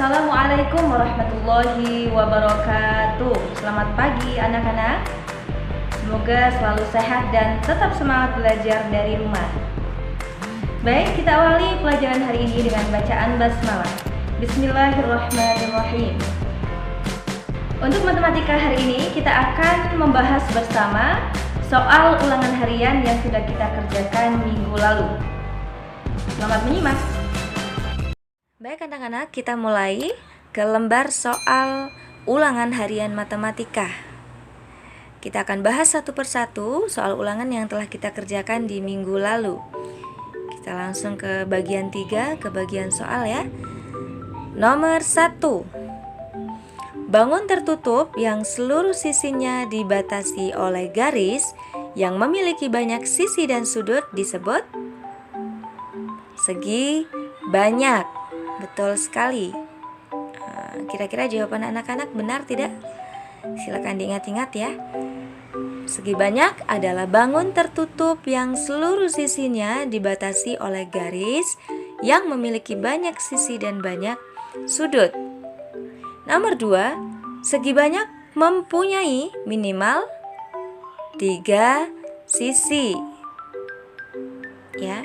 Assalamualaikum warahmatullahi wabarakatuh. Selamat pagi anak-anak. Semoga selalu sehat dan tetap semangat belajar dari rumah. Baik, kita awali pelajaran hari ini dengan bacaan basmalah. Bismillahirrahmanirrahim. Untuk matematika hari ini kita akan membahas bersama soal ulangan harian yang sudah kita kerjakan minggu lalu. Selamat menyimak. Baik anak-anak, kita mulai ke lembar soal ulangan harian matematika. Kita akan bahas satu persatu soal ulangan yang telah kita kerjakan di minggu lalu. Kita langsung ke bagian 3, ke bagian soal ya. Nomor 1. Bangun tertutup yang seluruh sisinya dibatasi oleh garis yang memiliki banyak sisi dan sudut disebut segi banyak. Betul sekali. Kira-kira jawaban anak-anak benar tidak? Silakan diingat-ingat ya. Segi banyak adalah bangun tertutup yang seluruh sisinya dibatasi oleh garis yang memiliki banyak sisi dan banyak sudut. Nomor 2, segi banyak mempunyai minimal 3 sisi. Ya.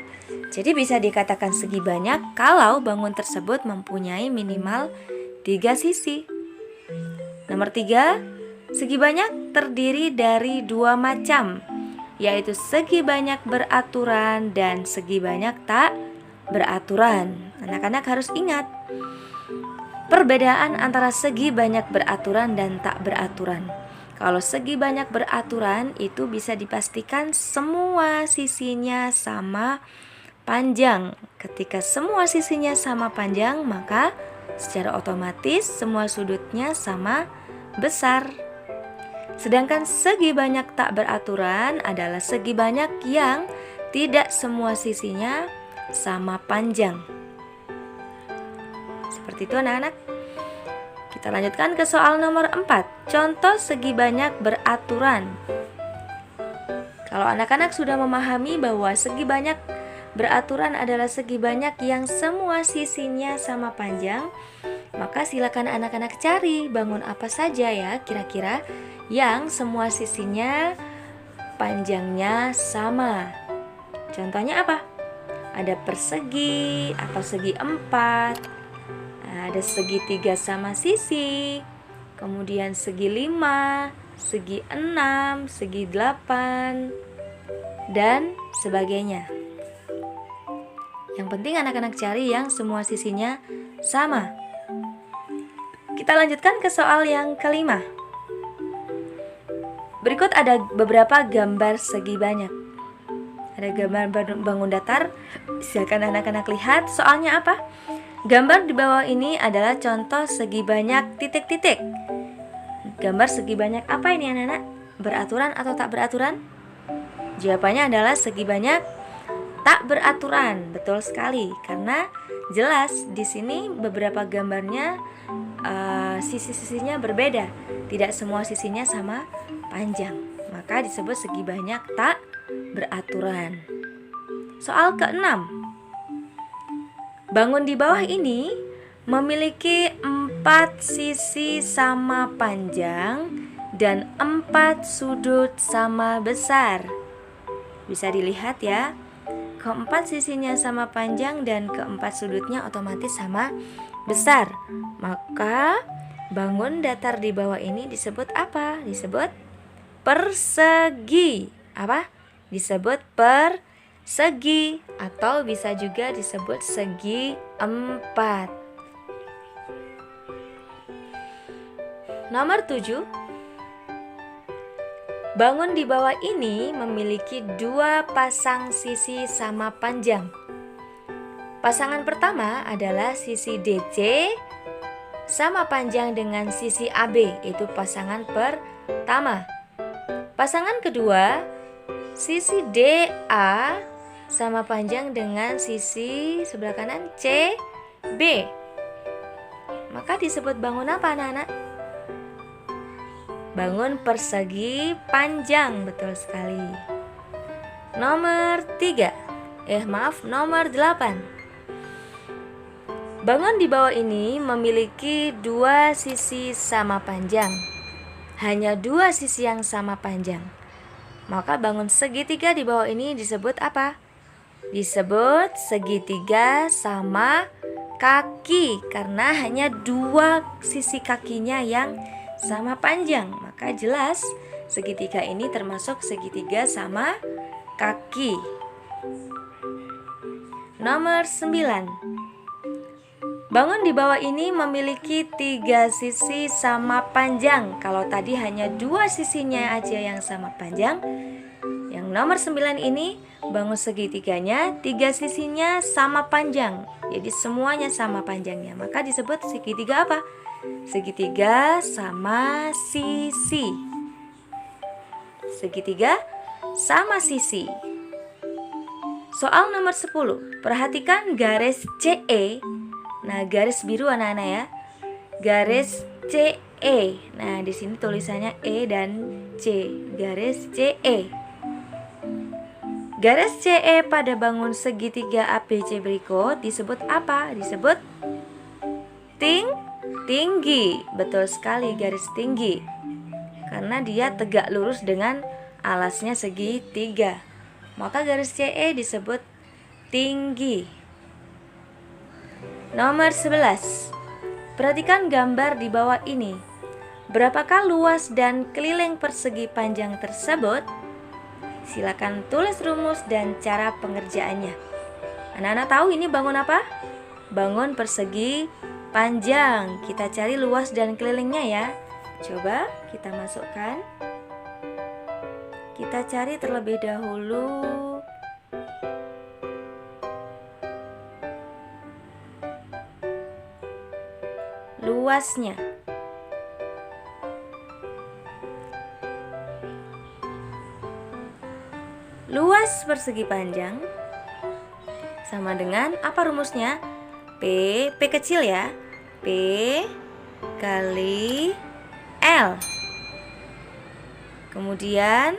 Jadi bisa dikatakan segi banyak kalau bangun tersebut mempunyai minimal 3 sisi. Nomor 3, segi banyak terdiri dari 2 macam, yaitu segi banyak beraturan dan segi banyak tak beraturan. Anak-anak harus ingat perbedaan antara segi banyak beraturan dan tak beraturan. Kalau segi banyak beraturan itu bisa dipastikan semua sisinya sama panjang. Ketika semua sisinya sama panjang, maka secara otomatis semua sudutnya sama besar. Sedangkan segi banyak tak beraturan adalah segi banyak yang tidak semua sisinya sama panjang. Seperti itu anak-anak. Kita lanjutkan ke soal nomor 4. Contoh segi banyak beraturan. Kalau anak-anak sudah memahami bahwa segi banyak beraturan adalah segi banyak yang semua sisinya sama panjang, maka silakan anak-anak cari bangun apa saja ya kira-kira yang semua sisinya panjangnya sama. Contohnya apa? Ada persegi atau segi 4, ada segi 3 sama sisi, kemudian segi 5, segi 6, segi 8, dan sebagainya. Yang penting anak-anak cari yang semua sisinya sama. Kita lanjutkan ke soal yang kelima. Berikut ada beberapa gambar segi banyak. Ada gambar bangun datar. Silakan anak-anak lihat soalnya apa. Gambar di bawah ini adalah contoh segi banyak titik-titik. Gambar segi banyak apa ini anak-anak? Beraturan atau tak beraturan? Jawabannya adalah segi banyak tak beraturan. Betul sekali, karena jelas di sini beberapa gambarnya sisi-sisinya berbeda. Tidak semua sisinya sama panjang. Maka disebut segi banyak tak beraturan. Soal ke-6. Bangun di bawah ini memiliki 4 sisi sama panjang dan 4 sudut sama besar. Bisa dilihat ya. Keempat sisinya sama panjang dan keempat sudutnya otomatis sama besar. Maka bangun datar di bawah ini disebut apa? Disebut persegi. Apa? Disebut persegi atau bisa juga disebut segi 4. Nomor 7. Bangun di bawah ini memiliki 2 pasang sisi sama panjang. Pasangan pertama adalah sisi DC sama panjang dengan sisi AB, itu pasangan pertama. Pasangan kedua, sisi DA sama panjang dengan sisi sebelah kanan CB. Maka disebut bangun apa anak-anak? Bangun persegi panjang, betul sekali. Nomor 8. Bangun di bawah ini memiliki dua sisi sama panjang. Hanya dua sisi yang sama panjang. Maka bangun segitiga di bawah ini disebut apa? Disebut segitiga sama kaki, karena hanya dua sisi kakinya yang sama panjang. Maka jelas segitiga ini termasuk segitiga sama kaki. Nomor 9. Bangun di bawah ini memiliki tiga sisi sama panjang. Kalau tadi hanya dua sisinya aja yang sama panjang, yang nomor 9 ini bangun segitiganya tiga sisinya sama panjang. Jadi semuanya sama panjangnya. Maka disebut segitiga apa? Segitiga sama sisi. Segitiga sama sisi. Soal nomor 10. Perhatikan garis CE. Nah, garis biru anak-anak ya. Garis CE. Nah, di sini tulisannya E dan C. Garis CE. Garis CE pada bangun segitiga ABC berikut disebut apa? Disebut tinggi. Betul sekali, garis tinggi. Karena dia tegak lurus dengan alasnya segitiga. Maka garis CE disebut tinggi. Nomor 11. Perhatikan gambar di bawah ini. Berapakah luas dan keliling persegi panjang tersebut? Silakan tulis rumus dan cara pengerjaannya. Anak-anak tahu ini bangun apa? Bangun persegi panjang. Kita cari luas dan kelilingnya ya. Coba kita masukkan. Kita cari terlebih dahulu luasnya. Luas persegi panjang sama dengan apa rumusnya? P kecil ya. P kali L. Kemudian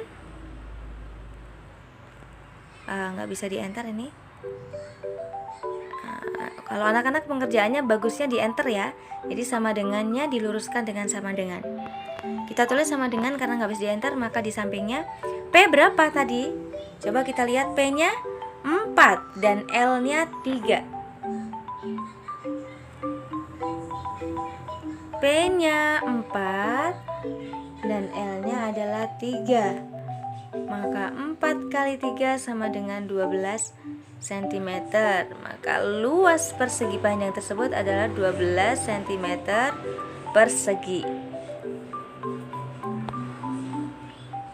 nggak bisa di enter ini. Kalau anak-anak pengerjaannya bagusnya di enter ya. Jadi sama dengannya diluruskan dengan sama dengan. Kita tulis sama dengan karena nggak bisa di enter, maka di sampingnya P berapa tadi? Coba kita lihat, P-nya 4 dan L-nya 3. P-nya 4 dan L-nya adalah 3. Maka 4 kali 3 sama dengan 12 cm. Maka luas persegi panjang tersebut adalah 12 cm persegi.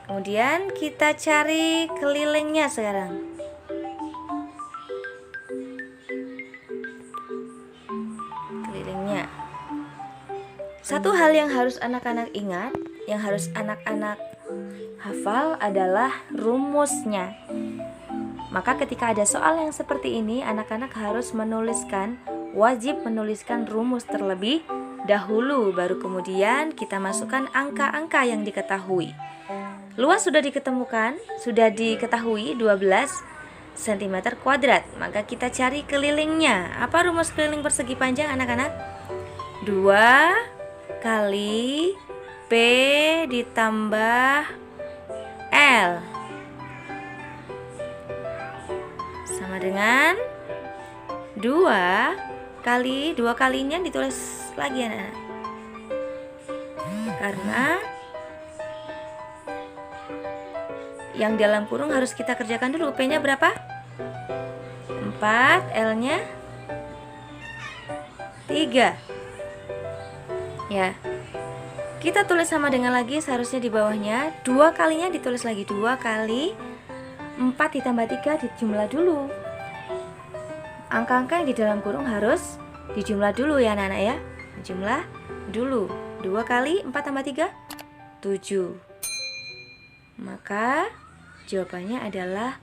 Kemudian kita cari kelilingnya sekarang. Kelilingnya. Satu hal yang harus anak-anak ingat, yang harus anak-anak hafal adalah rumusnya. Maka ketika ada soal yang seperti ini, anak-anak harus wajib menuliskan rumus terlebih dahulu, baru kemudian kita masukkan angka-angka yang diketahui. Luas sudah diketahui 12 cm kuadrat. Maka kita cari kelilingnya. Apa rumus keliling persegi panjang anak-anak? 2 kali P ditambah L sama dengan 2 kalinya ditulis lagi anak-anak. Karena yang dalam kurung harus kita kerjakan dulu. P-nya berapa? 4, L-nya 3. Ya. Kita tulis sama dengan lagi, seharusnya di bawahnya 2 kalinya ditulis lagi. 2 kali 4 ditambah 3 dijumlah dulu. Angka-angka yang di dalam kurung harus dijumlah dulu ya anak-anak ya. Dijumlah dulu. 2 kali 4 tambah 3 7. Maka jawabannya adalah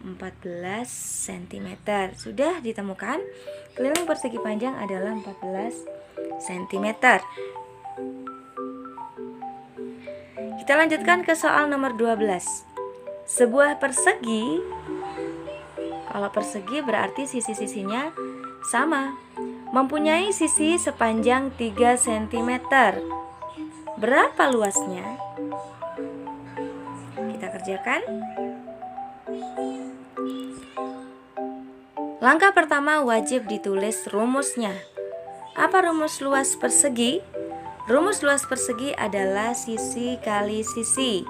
14 cm. Sudah ditemukan keliling persegi panjang adalah 14 cm. Kita lanjutkan ke soal nomor 12. Sebuah persegi, kalau persegi berarti sisi-sisinya sama. mempunyai sisi sepanjang 3 cm. Berapa luasnya? Kita kerjakan. Langkah pertama wajib ditulis rumusnya. Apa rumus luas persegi? Rumus luas persegi adalah sisi kali sisi.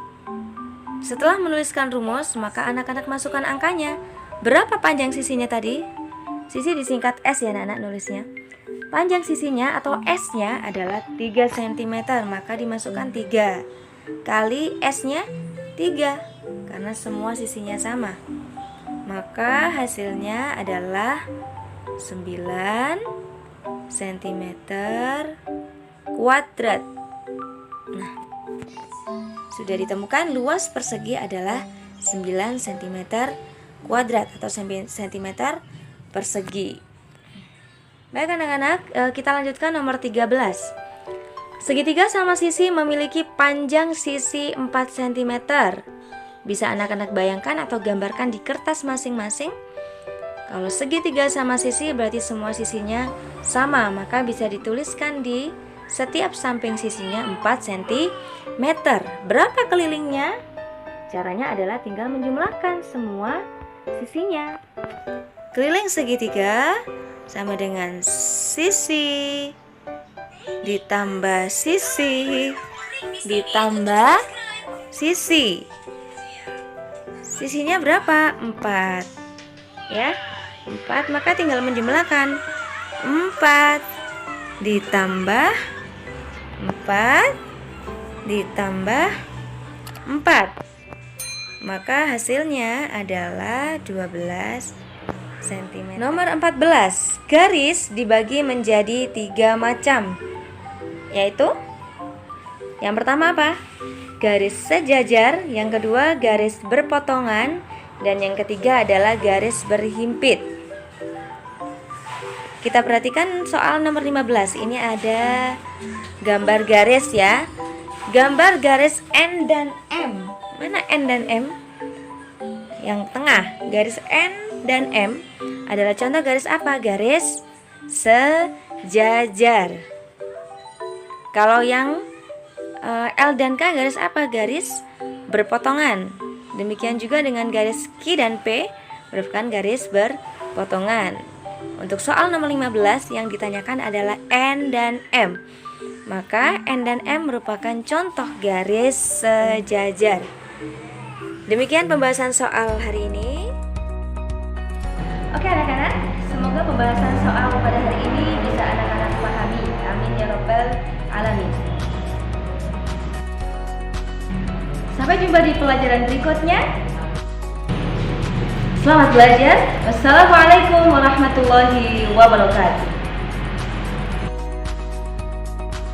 Setelah menuliskan rumus, maka anak-anak masukkan angkanya. Berapa panjang sisinya tadi? Sisi disingkat S ya anak-anak nulisnya. Panjang sisinya atau S-nya adalah 3 cm, maka dimasukkan 3 kali S-nya 3 karena semua sisinya sama. Maka hasilnya adalah 9 cm kuadrat. Nah, sudah ditemukan luas persegi adalah 9 cm kuadrat atau cm persegi. Baik anak-anak, kita lanjutkan nomor 13. Segitiga sama sisi memiliki panjang sisi 4 cm. Bisa anak-anak bayangkan atau gambarkan di kertas masing-masing. Kalau segitiga sama sisi berarti semua sisinya sama, maka bisa dituliskan di setiap samping sisinya 4 cm. Berapa kelilingnya? Caranya adalah tinggal menjumlahkan semua sisinya. Keliling segitiga sama dengan sisi ditambah sisi ditambah sisi. Sisinya berapa? 4. Ya, 4, maka tinggal menjumlahkan 4 ditambah 4 ditambah 4, maka hasilnya adalah 12 cm. Nomor 14. Garis dibagi menjadi 3 macam, yaitu yang pertama apa? Garis sejajar, yang kedua garis berpotongan, dan yang ketiga adalah garis berhimpit. Kita perhatikan soal nomor 15. Ini ada gambar garis ya. Gambar garis N dan M. Mana N dan M? Yang tengah, garis N dan M adalah contoh garis apa? Garis sejajar. Kalau yang L dan K garis apa? Garis berpotongan. Demikian juga dengan garis Q dan P merupakan garis berpotongan. Untuk soal nomor 15 yang ditanyakan adalah N dan M. Maka N dan M merupakan contoh garis sejajar. Demikian pembahasan soal hari ini. Oke anak-anak, semoga pembahasan soal pada hari ini bisa anak-anak pahami. Amin ya rabbal alamin. Sampai jumpa di pelajaran berikutnya. Selamat belajar. Wassalamualaikum warahmatullahi wabarakatuh.